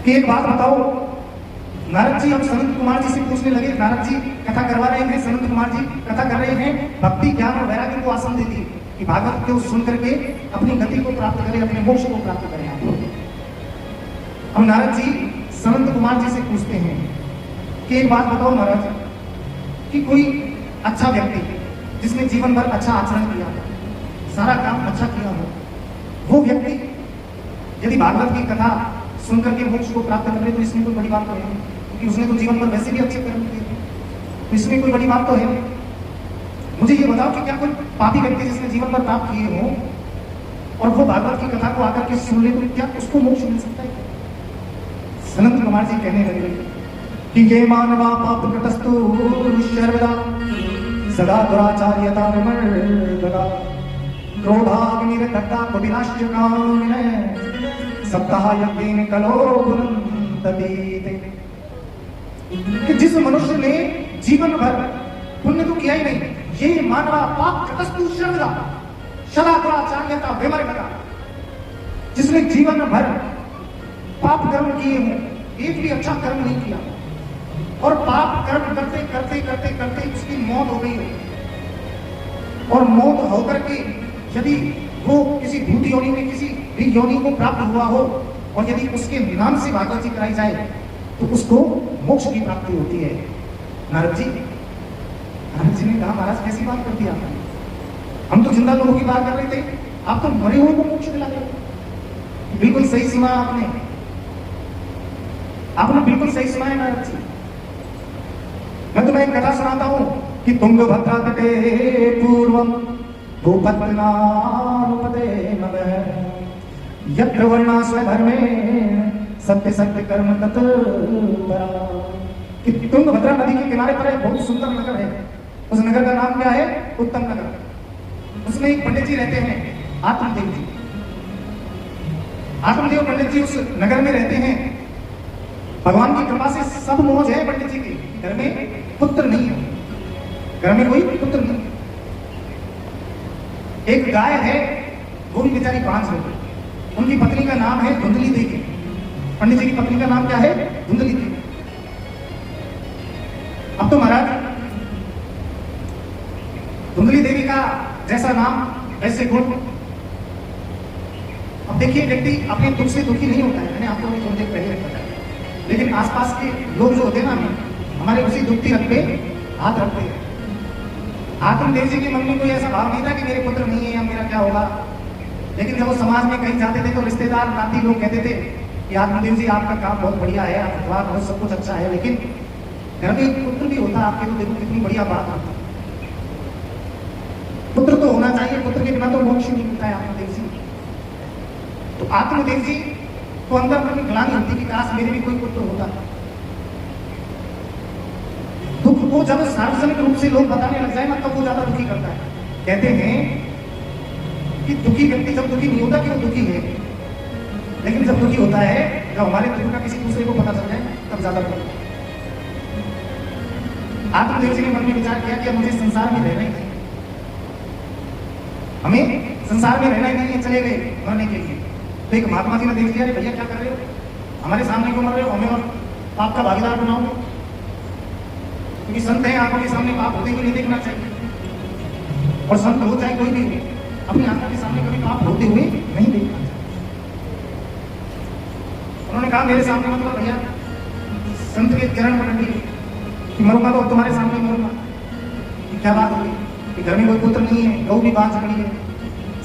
कि एक बात बताओ, नारद जी अब सनत कुमार जी से पूछने लगे। नारद जी कथा करवा रहे हैं, सनत कुमार जी कथा कर रहे हैं, भक्ति ज्ञान और वैराग्य को आसन देती है कि भागवत को सुन करके अपनी गति को प्राप्त करें, अपने मोक्ष को प्राप्त करें। अब नारद जी सनत कुमार जी से पूछते हैं कि एक बात बताओ महाराज, कि कोई अच्छा व्यक्ति जिसने जीवन भर अच्छा आचरण किया, सारा काम अच्छा किया हो, वो व्यक्ति यदि भागवत की कथा सुनकर के मोक्ष को प्राप्त कर ले तो इसमें कोई बड़ी बात तो है नहीं, क्योंकि उसने तो जीवन भर वैसे भी अच्छे कर्म किए, तो इसमें कोई बड़ी बात तो है नहीं। मुझे ये बताओ कि क्या कोई पापी व्यक्ति जिसने जीवन भर पाप किए हो और वो भागवत की कथा को आकर के सुन ले तो क्या उसको मोक्ष मिल सकता है? सनत कुमार जी कहने लगे कि ये मानवा पाप कृतस्तु सर्वदा सदा दुराचार्यता विमर्दता क्रोधाग्निर्दग्धा कपिलाश्चकामिने सप्ताह यज्ञेन कलो गुणंदतीते। कि जिस मनुष्य ने जीवन भर पुण्य तो किया ही नहीं, ये मानवा पाप कृतस्तु सर्वदा सदा दुराचार्यता विमर्दता, जिसने जीवन भर पाप कर्म किए हैं, एक भी अच्छा कर्म नहीं किया और पाप कर्म करते करते करते करते उसकी मौत हो गई हो और मौत होकर के यदि वो किसी भूत योनि में किसी भी योनि को प्राप्त हुआ हो और यदि उसके नाम से भागवत जी कराई जाए तो उसको मोक्ष की प्राप्ति होती है। नारद जी ने कहा महाराज कैसी बात कर दी आपने, हम तो जिंदा लोगों की बात कर रहे थे, आप तो मरे हुए को मोक्ष दिला रहे। बिल्कुल सही सीमा आपने बिल्कुल सही सुनाया नारद जी। मैं तुम्हें एक कथा सुनाता हूं कि तुंगभद्रा तटे पूर्वम भूपत्नानुपते नमः यत्र वर्णा स्वधर्मे सत्य सत्य कर्म तत्परा। कि तुंगभद्रा नदी के किनारे पर एक बहुत सुंदर नगर है, उस नगर का नाम क्या है? उत्तम नगर। उसमें एक पंडित जी रहते हैं, आत्मदेव जी। आत्मदेव पंडित जी उस नगर में रहते हैं। भगवान की कृपा से सब मौज है पंडित जी की, घर में पुत्र नहीं है, घर में कोई पुत्र नहीं। एक गाय है, वो भी बेचारी 5 है। उनकी पत्नी का नाम है धुंधली देवी। पंडित जी की पत्नी का नाम क्या है? धुंधली देवी। अब तो महाराज धुंधली देवी का जैसा नाम वैसे गुण। अब देखिए व्यक्ति अपने दुख से दुखी नहीं होता है, मैंने आपको थोड़ी देर पहले बताया, लेकिन आसपास के लोग जो होते हैं ना, हमारे उसी दुख की रख पे हाथ रखते हैं। आत्मदेव जी के मन में कोई ऐसा भाव नहीं था कि मेरे पुत्र नहीं है या मेरा क्या होगा, लेकिन जब वो समाज में कहीं जाते थे तो रिश्तेदार नाती लोग कहते थे कि आत्मदेव जी आपका काम बहुत बढ़िया है, आप अखबार बहुत सब कुछ अच्छा है, लेकिन घर में एक पुत्र भी होता आपके तो देखो कितनी बढ़िया बात होती। पुत्र तो होना चाहिए, पुत्र के बिना तो मोक्ष नहीं मिलता है आत्मदेव जी। तो आत्मदेव जी तो अंदर मन में ग्लानि होती कि काश मेरे भी कोई पुत्र होता। दुख को जब सार्वजनिक रूप से लोग बताने लग जाए ना तब वो ज्यादा दुखी करता है। कहते हैं कि दुखी व्यक्ति जब दुखी नहीं होता कि वो दुखी है, लेकिन जब दुखी होता है, जब हमारे दुख का किसी दूसरे को पता चल जाए तब ज्यादा दुखी। आत्मदेव जी ने मन में विचार किया कि अब मुझे संसार में रहना ही नहीं, हमें संसार में रहना ही नहीं है, चले गए मरने के लिए। तो एक महात्मा जी ने देख लिया, भैया क्या कर रहे हो, हमारे सामने क्यों मर रहे हो, हमें और पाप का भागीदार बनाओ, क्योंकि संत हैं, आंखों के सामने पाप होते हुए नहीं देखना चाहिए, और संत हो चाहे कोई भी हो, अपनी आंखों के सामने कभी पाप होते हुए नहीं देखना चाहिए। उन्होंने कहा मेरे सामने मतलब भैया संत के चरण पकड़ लिए कि मरूंगा तो तुम्हारे सामने मरूंगा। क्या बात होगी कि घर में कोई पुत्र नहीं है, गौ भी बात पड़ी है।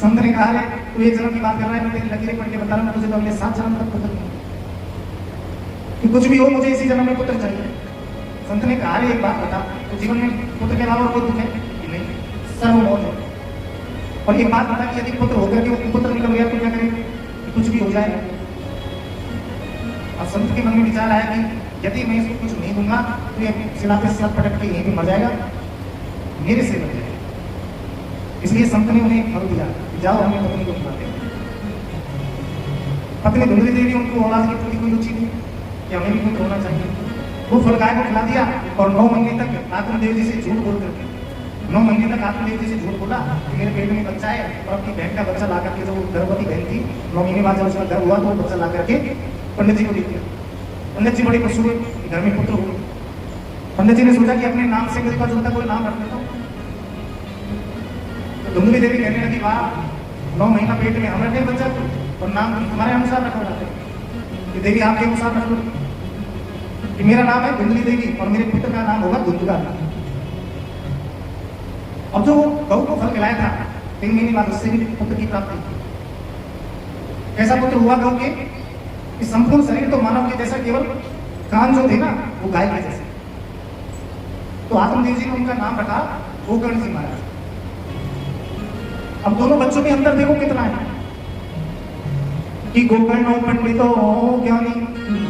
संत ने कहा तू एक जन्म की बात कर रहा है, मैं तेरी लकीरें पढ़ के बता रहा हूं, तुझे तो अगले 7 जन्म तक पुत्र नहीं, कि कुछ भी हो मुझे इसी जन्म में पुत्र चाहिए। संत ने कहा एक बात बता, तो जीवन में पुत्र के अलावा कोई दुख है कि नहीं? सर्व मौज है। और एक बात बता कि यदि पुत्र होकर के पुत्र निकल गया तो क्या करेंगे, कुछ भी हो जाए। अब संत के मन में विचार आया कि यदि मैं इसको कुछ नहीं दूंगा तो ये शिला पे सिला पटक के यहीं पे मर जाएगा, मेरे से मर जाएगा। इसलिए संत ने उन्हें फल दिया, जाओ हमें पत्नी को खिलाते हैं। पत्नी धुंधली देवी उनको औलाद के प्रति कोई रुचि नहीं कि हमें भी पुत्र होना चाहिए। वो फल गाय को खिला दिया और 9 महीने तक आत्मदेव जी से झूठ बोल करके 9 महीने तक आत्मदेव जी से झूठ बोला कि मेरे पेट में बच्चा है, और अपनी बहन का बच्चा ला करके, जो गर्भवती बहन थी, 9 महीने बाद जब उसका गर्भ हुआ तो वो बच्चा ला करके पंडित जी को दे दिया। पंडित जी बड़े खुश हुए कि घर में पुत्र हुए। पंडित जी ने सोचा कि अपने नाम से मिलता जुलता कोई नाम रख लेता हूं। तो धुंधली देवी कहने लगी, वाह 9 महीना पेट में हम रखे बच्चा को, और नाम तुम्हारे अनुसार रखा जाता है कि देवी आपके अनुसार रख लो कि मेरा नाम है धुंधली देवी और मेरे पुत्र का नाम होगा धुंधला। अब जो गौ को फल खिलाया था 3 महीने बाद उससे भी पुत्र की प्राप्ति। कैसा पुत्र हुआ गौ के कि संपूर्ण शरीर तो मानव के जैसा, केवल कान जो थे ना वो गाय के जैसे। तो आत्मदेव जी ने उनका नाम रखा गोकर्ण जी महाराज। अब दोनों बच्चों के अंदर देखो कितना है कि गोकर्ण पंडितो ज्ञानी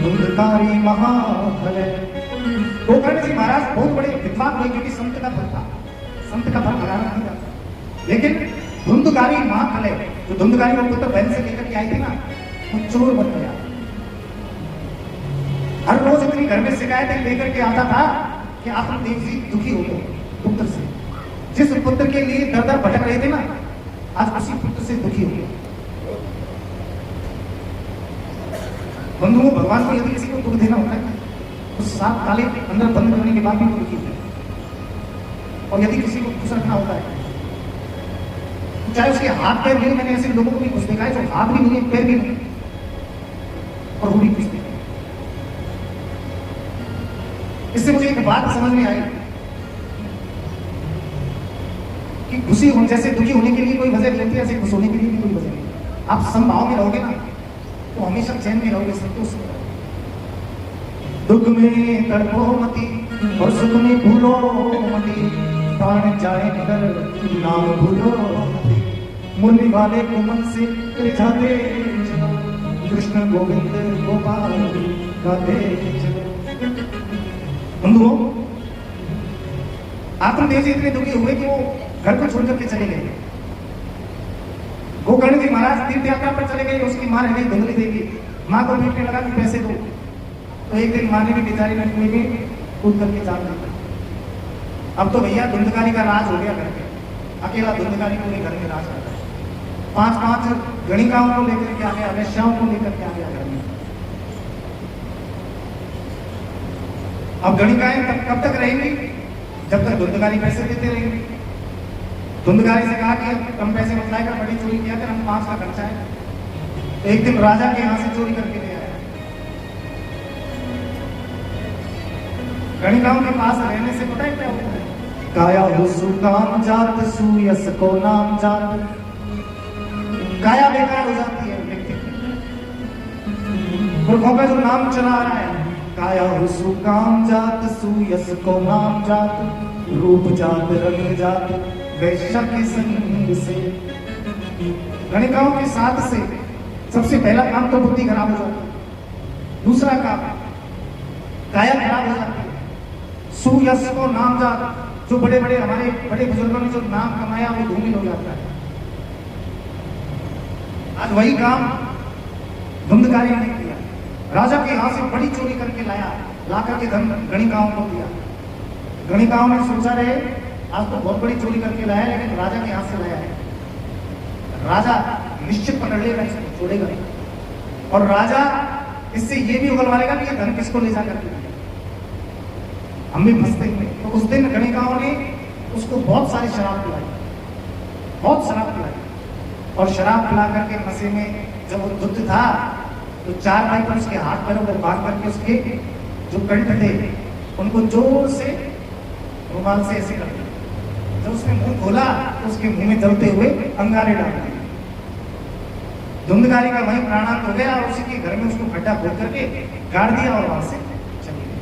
धुंधकारी महाफल। गोकर्ण जी महाराज बहुत बड़े विद्वान हुए क्योंकि संत का फल था, संत का फल लगाना नहीं था। लेकिन धुंधकारी महाफल है, जो धुंधकारी वो पुत्र बहन से लेकर के आई थी ना, वो चोर बन गया। हर रोज इतनी घर में शिकायतें लेकर के आता था कि आत्मदेव जी दुखी हो गए पुत्र से। जिस पुत्र के लिए दर दर भटक रहे थे ना, आज उसी पुत्र से दुखी हो गए। बंधुओं, भगवान को यदि किसी को दुख देना होता है तो 7 ताले अंदर बंद करने के बाद भी दुखी होता है। और यदि किसी को खुश रखना होता है, चाहे उसके हाथ पैर नहीं, मैंने ऐसे लोगों को भी खुश देखा है जो हाथ भी नहीं है पैर भी नहीं और वो भी खुश देखा। इससे मुझे एक बात समझ में आई कि खुशी हो जैसे दुखी होने के लिए कोई वजह नहीं होती, ऐसे खुश होने के लिए भी कोई वजह नहीं। आप समभाव में रहोगे ना तो हमेशा चैन में रहोगे, संतोष में रहोगे। दुख में तड़पो मती और सुख में भूलो मती, प्राण जाए निकल नाम भूलो मती, मुरली वाले को मन से रिझाते चलो, कृष्ण गोविंद गोपाल गाते चलो। बंधुओं, आत्मदेव जी इतने दुखी हुए कि वो घर को छोड़कर के चले गए। गोकर्ण जी महाराज तीर्थ यात्रा पर चले गए। उसकी मां रह गई धुंधली देवी। मां को पीटने लगा कि पैसे दो। तो एक दिन मां ने भी बेचारी ने कुएं में कूद करके जान दिया। अब तो भैया धुंधकारी का राज हो गया घर पे। अकेला धुंधकारी पूरे घर में राज करता है। 5-5 गणिकाओं को लेकर के आ गया, वैश्याओं को लेकर के आ गया घर में। अब गणिकाएं कब तक रहेंगी? जब तक धुंधकारी पैसे देते रहेंगे। धुंधकारी से कहा कि कम पैसे मत लाएगा, बड़ी चोरी किया कर, हम 5 का खर्चा है। तो एक दिन राजा के यहां से चोरी करके ले आया। गणिकाओं के पास रहने से पता है क्या होता है? काया हो सुकाम जात सुयस को नाम जात। काया बेकार हो जाती है व्यक्ति की। पुरखों का जो नाम चला आ रहा है, काया हो सुकाम जात सुयस को नाम जात, रूप जात रंग जात वैश्य के संग से। गणिकाओं के साथ से सबसे पहला काम तो बुद्धि खराब हो जाती है। दूसरा काम काया खराब हो जाती है। सुयस को नाम जात, जो बड़े बड़े हमारे बड़े बुजुर्गों ने जो नाम कमाया वो धूमिल हो जाता है। आज वही काम धुंधकारी ने किया। राजा के यहां से बड़ी चोरी करके लाया, लाकर के धन गणिकाओं को दिया। गणिकाओं ने सोचा रहे आज तो बहुत बड़ी चोरी करके लाया, लेकिन राजा के हाथ से लाया है, राजा निश्चित पकड़ लेगा, इसको छोड़ेगा नहीं। और राजा इससे ये भी उगलवा लेगा कि ये धन किसको ले जाकर के हम भी फंसते हैं। तो उस दिन गणिकाओं ने उसको बहुत सारी शराब पिलाई, बहुत शराब पिलाई। और शराब पिला करके नशे में जब वो धुत था तो 4 भाई पर उसके हाथ पैरों पर बांध करके उसके जो कंठ थे उनको जोर से रुमाल से ऐसे कर दिया। जब उसने मुंह खोला तो उसके मुंह में जलते हुए अंगारे डाल दिए। धुंधकारी का वहीं प्राणांत हो गया और उसी के घर में उसको खड्डा खोद करके गाड़ दिया और वहां से चले गए।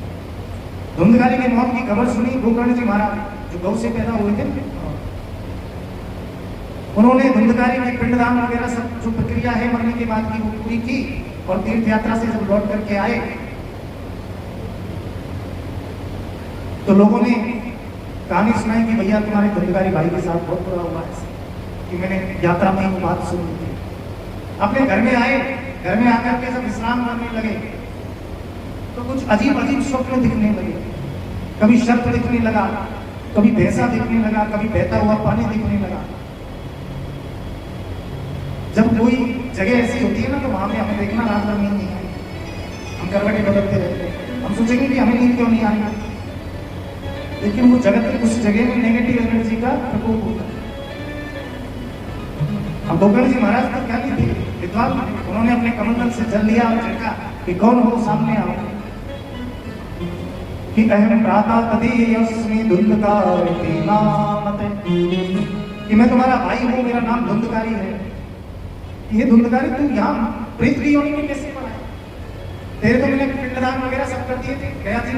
धुंधकारी की मौत की खबर सुनी गोकर्ण जी महाराज जो गौ से पैदा हुए थे, उन्होंने धुंधकारी में पिंडदान वगैरह सब जो प्रक्रिया है मरने के बाद की वो पूरी की। और तीर्थ यात्रा से जब लौट करके आए तो लोगों ने कहानी सुनाई कि भैया तुम्हारे धुंधकारी भाई के साथ बहुत बुरा हुआ है कि मैंने यात्रा में वो बात सुनी थी। अपने घर में आए, घर में आकर के जब विश्राम करने लगे तो कुछ अजीब अजीब स्वप्न दिखने लगे। कभी शर्त दिखने लगा, कभी भैंसा दिखने लगा, कभी बहता हुआ पानी दिखने लगा। जब कोई जगह ऐसी होती है ना तो वहां पे हमें देखना रात में नींद नहीं आए, हम करवटें बदलते रहते हैं। हम सोचेंगे कि हमें नींद क्यों नहीं आएगा, लेकिन वो जगत की उस जगह में नेगेटिव एनर्जी का प्रकोप होता है। अब गोकर्ण जी महाराज तो क्या थे, विद्वान, उन्होंने अपने कमंडल से जल लिया और झटका कि कौन हो सामने आओ, कि अहम प्राता तदीयस्मि धुंधकारी नामते, कि मैं तुम्हारा भाई हूं, मेरा नाम धुंधकारी है। ये धुंधकारी तू यहाँ प्रेत की योनि में कैसे पड़ा है? तेरे तो मैंने पिंडदान वगैरह सब कर दिए थे गया थी।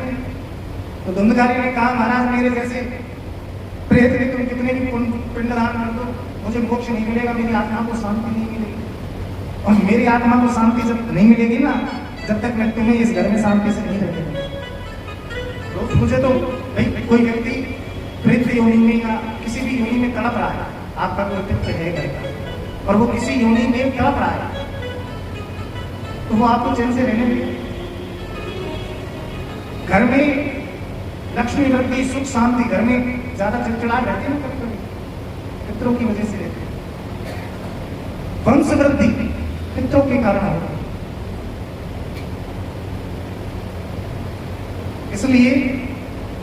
तो धुंधकारी ने कहा महाराज मेरे जैसे प्रेत के तुम कितने भी पिंडदान कर दो, मुझे मोक्ष नहीं मिलेगा, मेरी आत्मा को शांति नहीं मिलेगी। और मेरी आत्मा को शांति जब नहीं मिलेगी ना, जब तक मैं तुम्हें इस घर में शांति से नहीं रखेगा। तो मुझे तो भाई कोई व्यक्ति प्रेत योनि में या किसी भी योनि में तड़प रहा है, आपका कोई पित्र है घर का और वो किसी योनि में तड़प रहा है, तो वो आपको चैन से रहने देगा। घर में लक्ष्मी वृद्धि सुख शांति, घर में ज्यादा चिड़चिड़ाहट रहती है ना कभी कभी, पितरों की वजह से रहते हैं। वंश वृद्धि पितरों के कारण होती है। इसलिए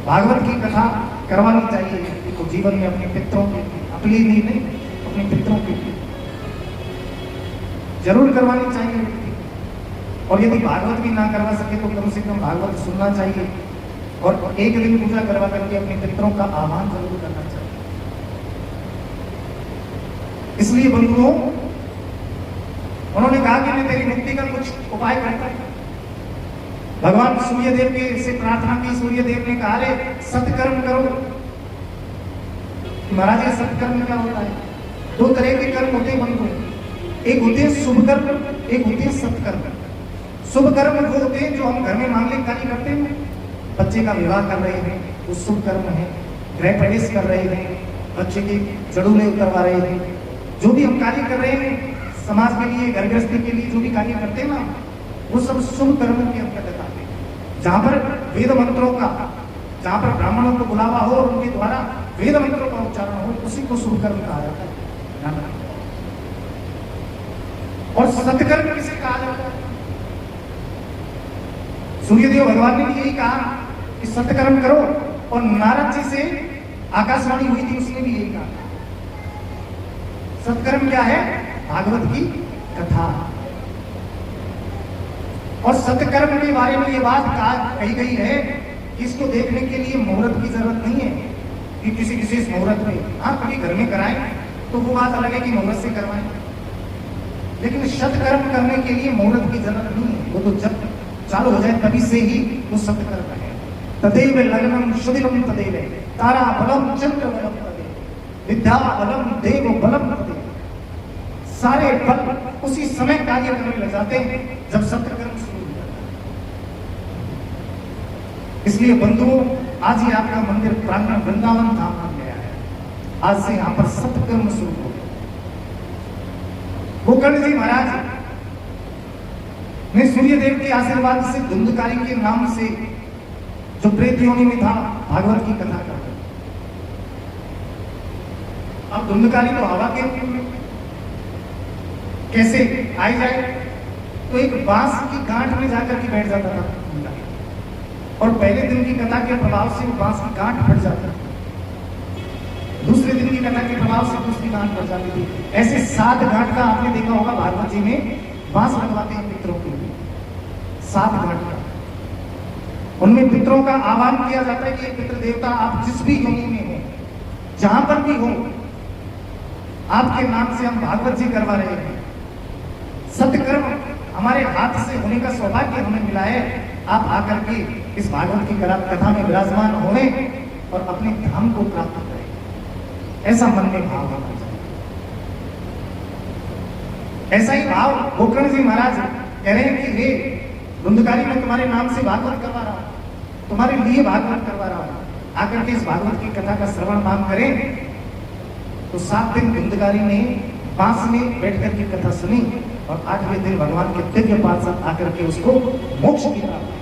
भागवत की कथा करवानी चाहिए तो जीवन में अपने पितरों के, अपने लिए नहीं, अपने पितरों के जरूर करवानी चाहिए। और यदि भागवत भी ना करवा सके तो कम से कम भागवत सुनना चाहिए और एक दिन पूजा करवा करके अपने पितरों का आह्वान जरूर करना चाहिए। इसलिए बंधुओं, उन्होंने कहा कि मैं तेरी मुक्ति का कुछ उपाय करता हूं। भगवान सूर्यदेव के से प्रार्थना की, सूर्यदेव ने कहा रे सत्कर्म करो। महाराज ये सत्कर्म क्या होता है? दो तरह के कर्म होते हैं बंधुओं, एक होते हैं शुभ कर्म, एक होते हैं सत्कर्म। शुभ कर्म वो होते हैं जो हम घर में मांगलिक कार्य करते हैं, बच्चे का विवाह कर रहे हैं वो शुभ कर्म है, गृह प्रवेश कर रहे हैं, बच्चे के जड़ूले उतरवा रहे हैं, जो भी हम कार्य कर रहे हैं समाज के लिए, घर गृहस्थी के लिए जो भी कार्य करते हैं ना, वो सब शुभ कर्मों के अंतर्गत आते हैं। जहां पर वेद मंत्रों का, जहां पर ब्राह्मणों को बुलावा हो और उनके द्वारा वेद मंत्रों का उच्चारण हो, उसी को शुभ कर्म कहा जाता है। और सत्कर्म किसे कहा जाता है? सूर्यदेव भगवान ने भी यही कहा कि सत्कर्म करो, और नारद जी से आकाशवाणी हुई थी, उसने भी यही कहा। सत्कर्म क्या है? भागवत की कथा। और सत्कर्म के बारे में ये बात कही गई है कि इसको देखने के लिए मुहूर्त की जरूरत नहीं है कि किसी विशेष मुहूर्त में, हाँ कभी घर में कराएं तो वो बात अलग है कि मुहूर्त से करवाएं, लेकिन सत्कर्म करने के लिए मुहूर्त की जरूरत नहीं है। वो तो जब चालू हो जाए तभी से ही वो सत्कर्म है। तदेव लग्नम शुदिरम तदेव तारा बलम चंद्र बलम तदेव विद्या बलम देव बलम तदेव। सारे बल उसी समय कार्य करने लग जाते हैं जब सत्कर्म शुरू हो जाता है। इसलिए बंधुओं, आज ही आपका मंदिर प्रांगण वृंदावन धाम बन गया है। आज से यहाँ पर सत्कर्म शुरू हो गया। गोकर्ण जी महाराज ने सूर्यदेव के आशीर्वाद से धुंधकारी के नाम से जो प्रेत योनि में था भागवत की कथा कर रहे। अब धुंधकारी तो हवा के रूप में कैसे आई जाए, तो एक बांस की गांठ में जाकर के बैठ जाता था और पहले दिन की कथा के प्रभाव से वो बांस की गांठ फट जाती थी, दूसरे दिन की कथा के प्रभाव से दूसरी गांठ फट जाती थी। ऐसे 7 गांठ का आपने देखा होगा भागवत जी में बांस लगवाते हैं पितरों के लिए, 7 गांठ का। उनमें पितरों का आह्वान किया जाता है कि पितृ देवता आप जिस भी योनि में हो, जहां पर भी हो, आपके नाम से हम भागवत जी करवा रहे हैं। सत्कर्म हमारे हाथ से होने का सौभाग्य हमें मिला है। आप आकर के इस भागवत की कथा में विराजमान होने और अपने धाम को प्राप्त करें, ऐसा मन में भाव होना चाहिए। ऐसा ही भाव गोकर्ण जी महाराज कह रहे हैं कि हे धुंधकारी, मैं तुम्हारे नाम से भागवत करवा रहा हूं, तुम्हारे लिए भागवत करवा रहा हूं, आकर के इस भागवत की कथा का श्रवण मान करें। तो 7 दिन धुंधकारी ने बांस में बैठकर की कथा सुनी और 8वें दिन भगवान के दिव्य पार्षद आकर के उसको मोक्ष की प्राप्ति।